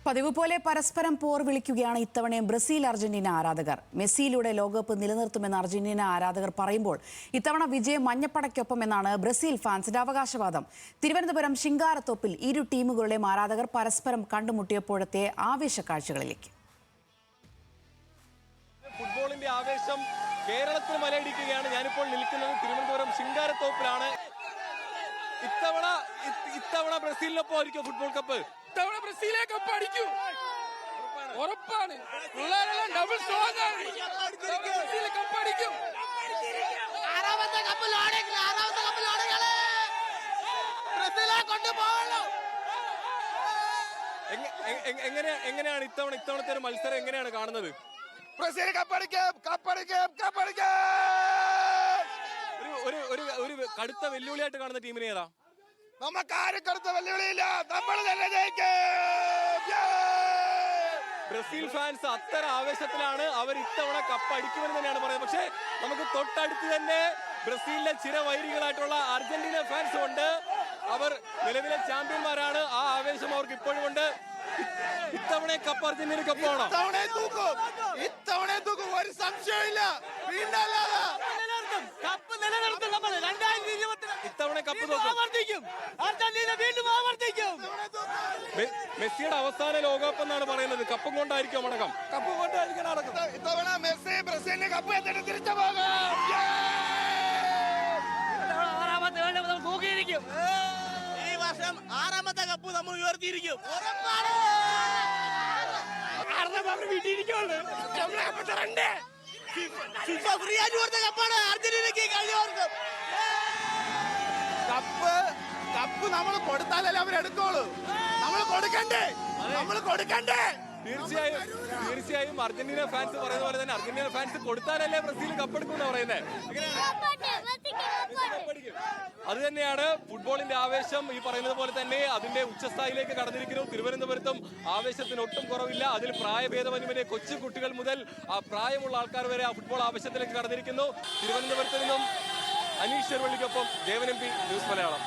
പതിവ് പോലെ പരസ്പരം പോർ വിളിക്കുകയാണ് ഇത്തവണയും ബ്രസീൽ അർജന്റീന ആരാധകർ. മെസ്സിയിലൂടെ ലോകകപ്പ് നിലനിർത്തുമെന്ന് അർജന്റീന ആരാധകർ പറയുമ്പോൾ ഇത്തവണ വിജയം മഞ്ഞപ്പടയ്ക്കൊപ്പം എന്നാണ് ബ്രസീൽ ഫാൻസിന്റെ അവകാശവാദം. തിരുവനന്തപുരം ശിങ്കാരത്തോപ്പിൽ ഇരു ടീമുകളുടെയും ആരാധകർ പരസ്പരം കണ്ടുമുട്ടിയപ്പോഴത്തെ ആവേശ കാഴ്ചകളിലേക്ക്. ഫുട്ബോളിന്റെ ആവേശം കേരളത്തിൽ മലയടിക്കുകയാണ്. ഞാനിപ്പോൾ നിൽക്കുന്നത് തിരുവനന്തപുരം ശിങ്കാരത്തോപ്പിലാണ്. ഇത്തവണ ബ്രസീലിനൊപ്പം ആയിരിക്കും ഫുട്ബോൾ കപ്പ്. ഇത്തവണ ബ്രസീലെ കപ്പ് അടിക്കും, ഉറപ്പാണ്. പിള്ളേരെല്ലാം ഡബിൾ സ്ട്രോങ് ആണ്. ബ്രസീൽ കപ്പ് അടിക്കും. എങ്ങനെയാണ് ഇത്തവണത്തെ ഒരു മത്സരം എങ്ങനെയാണ് കാണുന്നത്? ബ്രസീൽ കപ്പടിക്കും. ഒരു കടുത്ത വെല്ലുവിളിയായിട്ട് കാണുന്ന ടീമിനെ ഏതാ? നമുക്കാരും കടുത്ത വെല്ലുവിളിയില്ല, നമ്മൾ തന്നെ ജയിക്കും. ബ്രസീൽ ഫാൻസ് അത്ര ആവേശത്തിലാണ്. അവർ ഇത്തവണ കപ്പ് അടിക്കുമെന്ന് തന്നെയാണ് പറയുന്നത്. പക്ഷേ നമുക്ക് തൊട്ടടുത്ത് തന്നെ ബ്രസീലിലെ ചിരവൈരികളായിട്ടുള്ള അർജന്റീന ഫാൻസും ഉണ്ട്. അവർ നിലവിലെ ചാമ്പ്യന്മാരാണ്. ആ ആവേശം അവർക്ക് ഇപ്പോഴും ഉണ്ട്. ഇത്തവണ കപ്പ് അർജന്റീന കപ്പാണോ? ഇത്തവണ തൂക്കും, ഒരു സംശയമില്ല. ഇത്തവണ കപ്പ് തോക്കും. മെസ്സിയുടെ അവസാന ലോകകപ്പ് എന്നാണ് പറയുന്നത്. കപ്പും കൊണ്ടായിരിക്കും അടക്കം. കപ്പ് കൊണ്ടായിരിക്കണം അടക്കം. ഇത്തവണ മെസ്സി ബ്രസീലിന് കപ്പ് എന്നിട്ട് തിരിച്ചു പോകാം. ഈ വർഷം 6ാമത്തെ കപ്പ് നമ്മൾ ഉയർത്തിയിരിക്കും. ഫ്രീ ആയിട്ട് കൊടുത്ത കപ്പാണ് അർജന്റീനക്ക് കഴിഞ്ഞ വർഷം. കപ്പ് നമ്മൾ കൊടുത്താലല്ലേ അവരെടുത്തോളൂ. നമ്മൾ കൊടുക്കണ്ടേ. തീർച്ചയായും അർജന്റീന ഫാൻസ് പറയുന്ന പോലെ തന്നെ അർജന്റീന ഫാൻസ് കൊടുത്താലല്ലേ ബ്രസീൽ കപ്പെടുക്കും പറയുന്നത്. അത് തന്നെയാണ് ഫുട്ബോളിന്റെ ആവേശം. ഈ പറയുന്നത് പോലെ തന്നെ അതിന്റെ ഉച്ചസ്ഥായിലേക്ക് കടന്നിരിക്കുന്നു. തിരുവനന്തപുരത്തും ആവേശത്തിന് ഒട്ടും കുറവില്ല. അതിൽ പ്രായഭേദമന്യേ കൊച്ചു കുട്ടികൾ മുതൽ പ്രായമുള്ള ആൾക്കാർ വരെ ആ ഫുട്ബോൾ ആവേശത്തിലേക്ക് കടന്നിരിക്കുന്നു. തിരുവനന്തപുരത്ത് നിന്നും അനീഷ് ചെറുവള്ളിക്കൊപ്പം ദേവൻ MP, ന്യൂസ് മലയാളം.